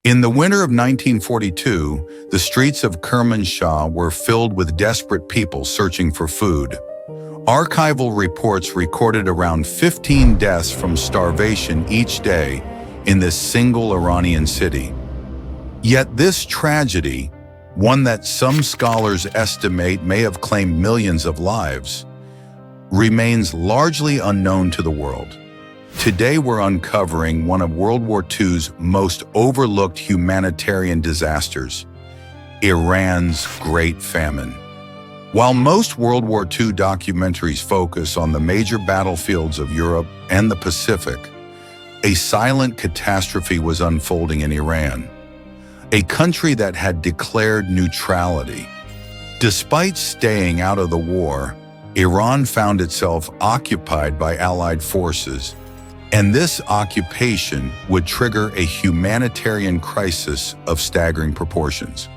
In the winter of 1942, the streets of Kermanshah were filled with desperate people searching for food. Archival reports recorded around 15 deaths from starvation each day in this single Iranian city. Yet this tragedy, one that some scholars estimate may have claimed millions of lives, remains largely unknown to the world. Today we're uncovering one of World War II's most overlooked humanitarian disasters, Iran's Great Famine. While most World War II documentaries focus on the major battlefields of Europe and the Pacific, a silent catastrophe was unfolding in Iran, a country that had declared neutrality. Despite staying out of the war, Iran found itself occupied by Allied forces, and this occupation would trigger a humanitarian crisis of staggering proportions.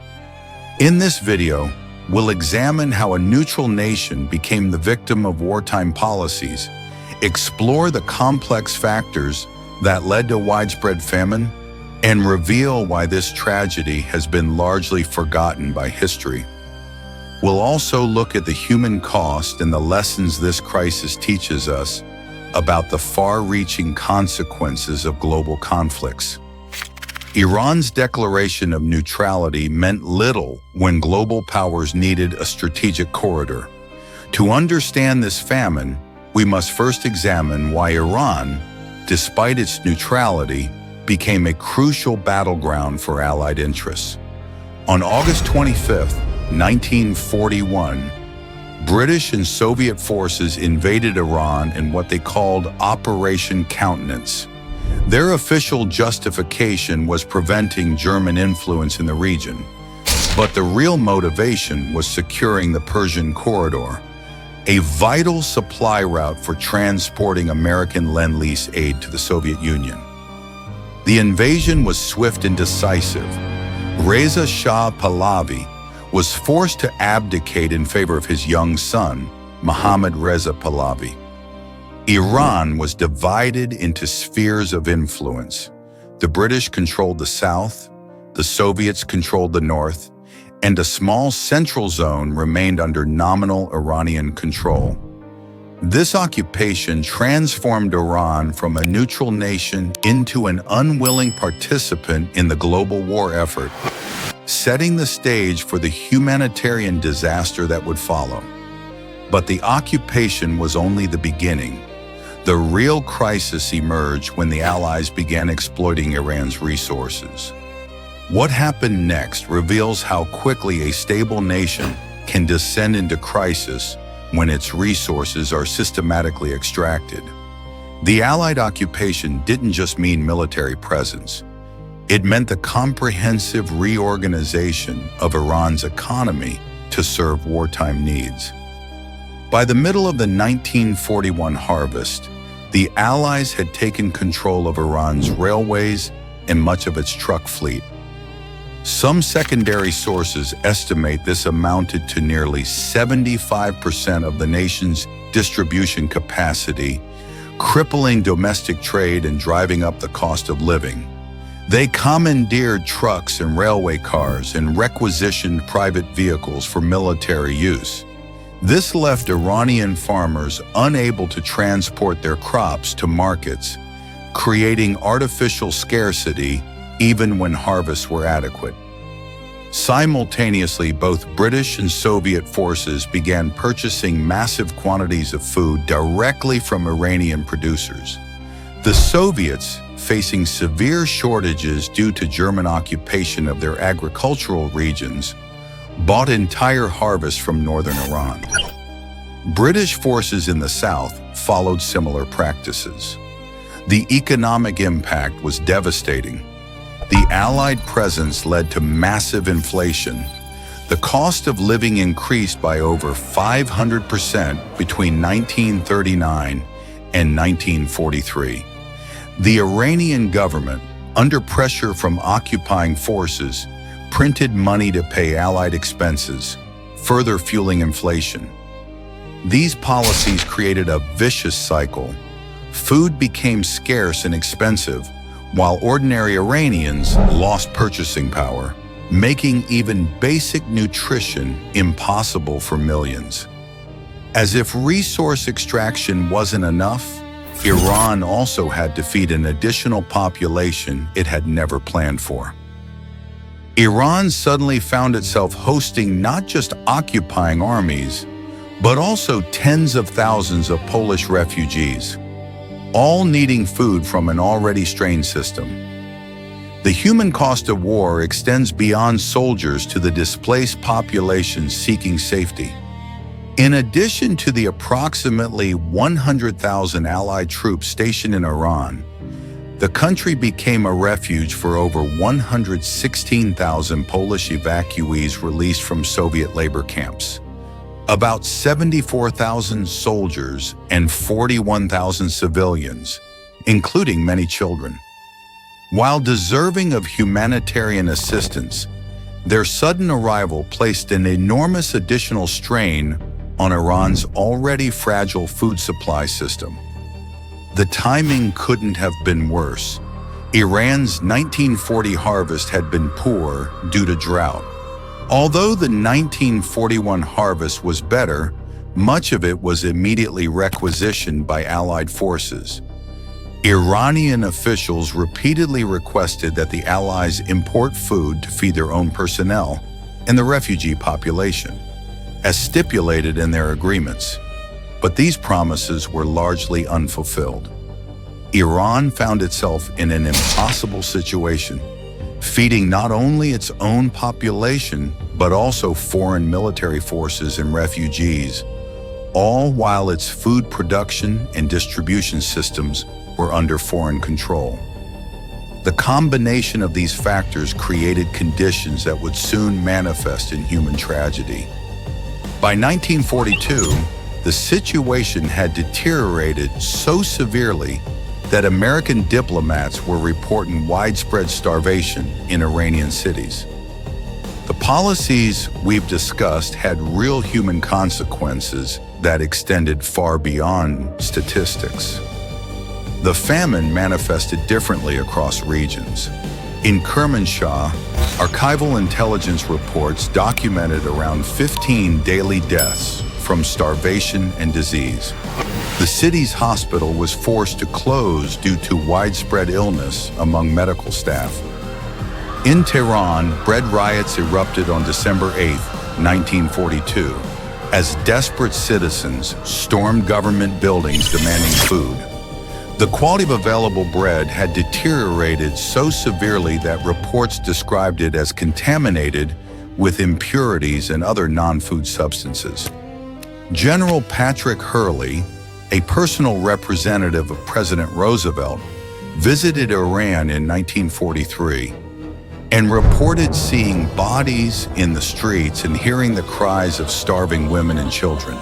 In this video, we'll examine how a neutral nation became the victim of wartime policies, explore the complex factors that led to widespread famine, and reveal why this tragedy has been largely forgotten by history. We'll also look at the human cost and the lessons this crisis teaches us about the far-reaching consequences of global conflicts. Iran's declaration of neutrality meant little when global powers needed a strategic corridor. To understand this famine, we must first examine why Iran, despite its neutrality, became a crucial battleground for Allied interests. On August 25, 1941, British and Soviet forces invaded Iran in what they called Operation Countenance. Their official justification was preventing German influence in the region, but the real motivation was securing the Persian Corridor, a vital supply route for transporting American Lend-Lease aid to the Soviet Union. The invasion was swift and decisive. Reza Shah Pahlavi was forced to abdicate in favor of his young son, Mohammad Reza Pahlavi. Iran was divided into spheres of influence. The British controlled the south, the Soviets controlled the north, and a small central zone remained under nominal Iranian control. This occupation transformed Iran from a neutral nation into an unwilling participant in the global war effort, setting the stage for the humanitarian disaster that would follow. But the occupation was only the beginning. The real crisis emerged when the Allies began exploiting Iran's resources. What happened next reveals how quickly a stable nation can descend into crisis when its resources are systematically extracted. The Allied occupation didn't just mean military presence. It meant the comprehensive reorganization of Iran's economy to serve wartime needs. By the middle of the 1941 harvest, the Allies had taken control of Iran's railways and much of its truck fleet. Some secondary sources estimate this amounted to nearly 75% of the nation's distribution capacity, crippling domestic trade and driving up the cost of living. They commandeered trucks and railway cars and requisitioned private vehicles for military use. This left Iranian farmers unable to transport their crops to markets, creating artificial scarcity even when harvests were adequate. Simultaneously, both British and Soviet forces began purchasing massive quantities of food directly from Iranian producers. The Soviets, facing severe shortages due to German occupation of their agricultural regions, bought entire harvests from northern Iran. British forces in the south followed similar practices. The economic impact was devastating. The Allied presence led to massive inflation. The cost of living increased by over 500% between 1939 and 1943. The Iranian government, under pressure from occupying forces, printed money to pay Allied expenses, further fueling inflation. These policies created a vicious cycle. Food became scarce and expensive, while ordinary Iranians lost purchasing power, making even basic nutrition impossible for millions. As if resource extraction wasn't enough, Iran also had to feed an additional population it had never planned for. Iran suddenly found itself hosting not just occupying armies, but also tens of thousands of Polish refugees, all needing food from an already strained system. The human cost of war extends beyond soldiers to the displaced populations seeking safety. In addition to the approximately 100,000 Allied troops stationed in Iran, the country became a refuge for over 116,000 Polish evacuees released from Soviet labor camps, about 74,000 soldiers and 41,000 civilians, including many children. While deserving of humanitarian assistance, their sudden arrival placed an enormous additional strain on Iran's already fragile food supply system. The timing couldn't have been worse. Iran's 1940 harvest had been poor due to drought. Although the 1941 harvest was better, much of it was immediately requisitioned by Allied forces. Iranian officials repeatedly requested that the Allies import food to feed their own personnel and the refugee population, as stipulated in their agreements. But these promises were largely unfulfilled. Iran found itself in an impossible situation, feeding not only its own population, but also foreign military forces and refugees, all while its food production and distribution systems were under foreign control. The combination of these factors created conditions that would soon manifest in human tragedy. By 1942, the situation had deteriorated so severely that American diplomats were reporting widespread starvation in Iranian cities. The policies we've discussed had real human consequences that extended far beyond statistics. The famine manifested differently across regions. In Kermanshah, archival intelligence reports documented around 15 daily deaths from starvation and disease. The city's hospital was forced to close due to widespread illness among medical staff. In Tehran, bread riots erupted on December 8, 1942, as desperate citizens stormed government buildings demanding food. The quality of available bread had deteriorated so severely that reports described it as contaminated with impurities and other non-food substances. General Patrick Hurley, a personal representative of President Roosevelt, visited Iran in 1943 and reported seeing bodies in the streets and hearing the cries of starving women and children.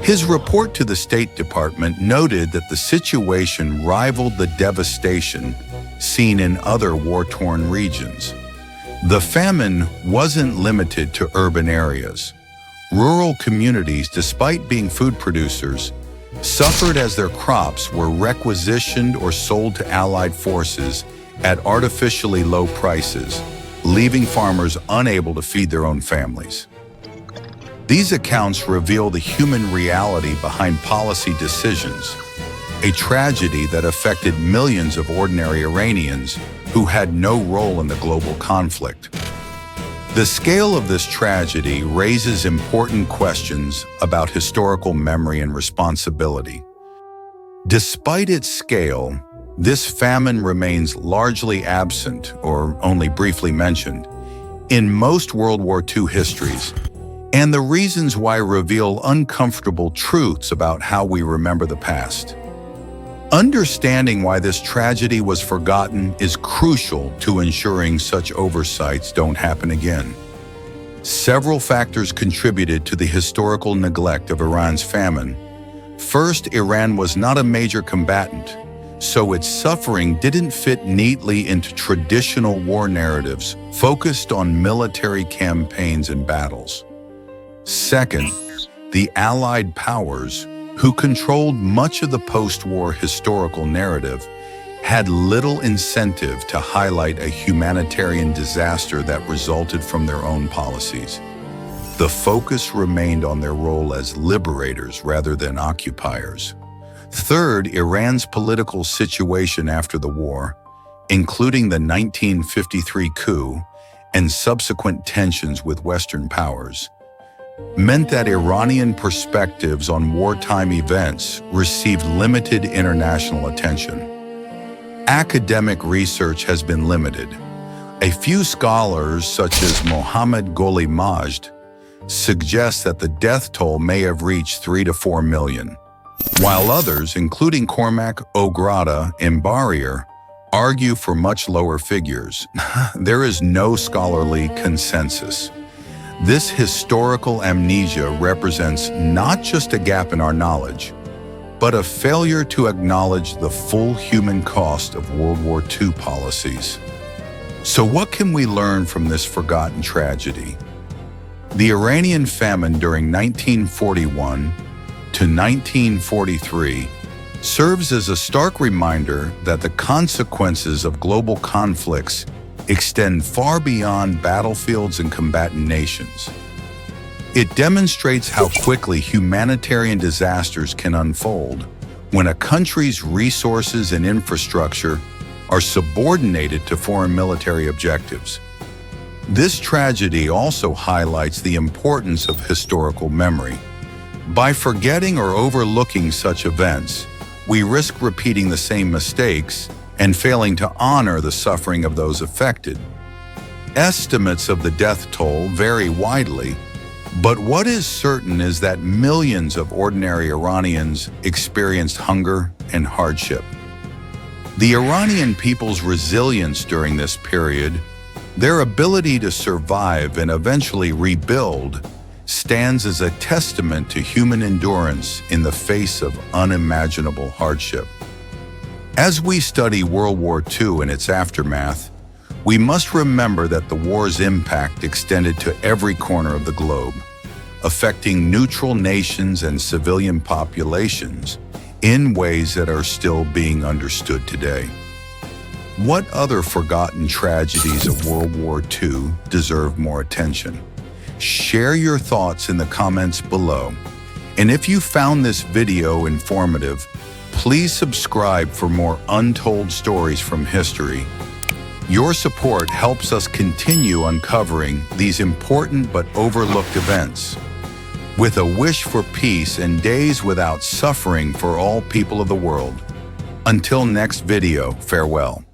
His report to the State Department noted that the situation rivaled the devastation seen in other war-torn regions. The famine wasn't limited to urban areas. Rural communities, despite being food producers, suffered as their crops were requisitioned or sold to Allied forces at artificially low prices, leaving farmers unable to feed their own families. These accounts reveal the human reality behind policy decisions, a tragedy that affected millions of ordinary Iranians who had no role in the global conflict. The scale of this tragedy raises important questions about historical memory and responsibility. Despite its scale, this famine remains largely absent, or only briefly mentioned, in most World War II histories, and the reasons why reveal uncomfortable truths about how we remember the past. Understanding why this tragedy was forgotten is crucial to ensuring such oversights don't happen again. Several factors contributed to the historical neglect of Iran's famine. First, Iran was not a major combatant, so its suffering didn't fit neatly into traditional war narratives focused on military campaigns and battles. Second, the Allied powers, who controlled much of the post-war historical narrative, had little incentive to highlight a humanitarian disaster that resulted from their own policies. The focus remained on their role as liberators rather than occupiers. Third, Iran's political situation after the war, including the 1953 coup and subsequent tensions with Western powers, meant that Iranian perspectives on wartime events received limited international attention. Academic research has been limited. A few scholars, such as Mohammad Gholi Majd, suggest that the death toll may have reached 3 to 4 million, while others, including Cormac O'Grada and Barrier, argue for much lower figures. There is no scholarly consensus. This historical amnesia represents not just a gap in our knowledge, but a failure to acknowledge the full human cost of World War II policies. So what can we learn from this forgotten tragedy? The Iranian famine during 1941 to 1943 serves as a stark reminder that the consequences of global conflicts extend far beyond battlefields and combatant nations. It demonstrates how quickly humanitarian disasters can unfold when a country's resources and infrastructure are subordinated to foreign military objectives. This tragedy also highlights the importance of historical memory. By forgetting or overlooking such events, we risk repeating the same mistakes and failing to honor the suffering of those affected. Estimates of the death toll vary widely, but what is certain is that millions of ordinary Iranians experienced hunger and hardship. The Iranian people's resilience during this period, their ability to survive and eventually rebuild, stands as a testament to human endurance in the face of unimaginable hardship. As we study World War II and its aftermath, we must remember that the war's impact extended to every corner of the globe, affecting neutral nations and civilian populations in ways that are still being understood today. What other forgotten tragedies of World War II deserve more attention? Share your thoughts in the comments below. And if you found this video informative, please subscribe for more untold stories from history. Your support helps us continue uncovering these important but overlooked events. With a wish for peace and days without suffering for all people of the world. Until next video, farewell.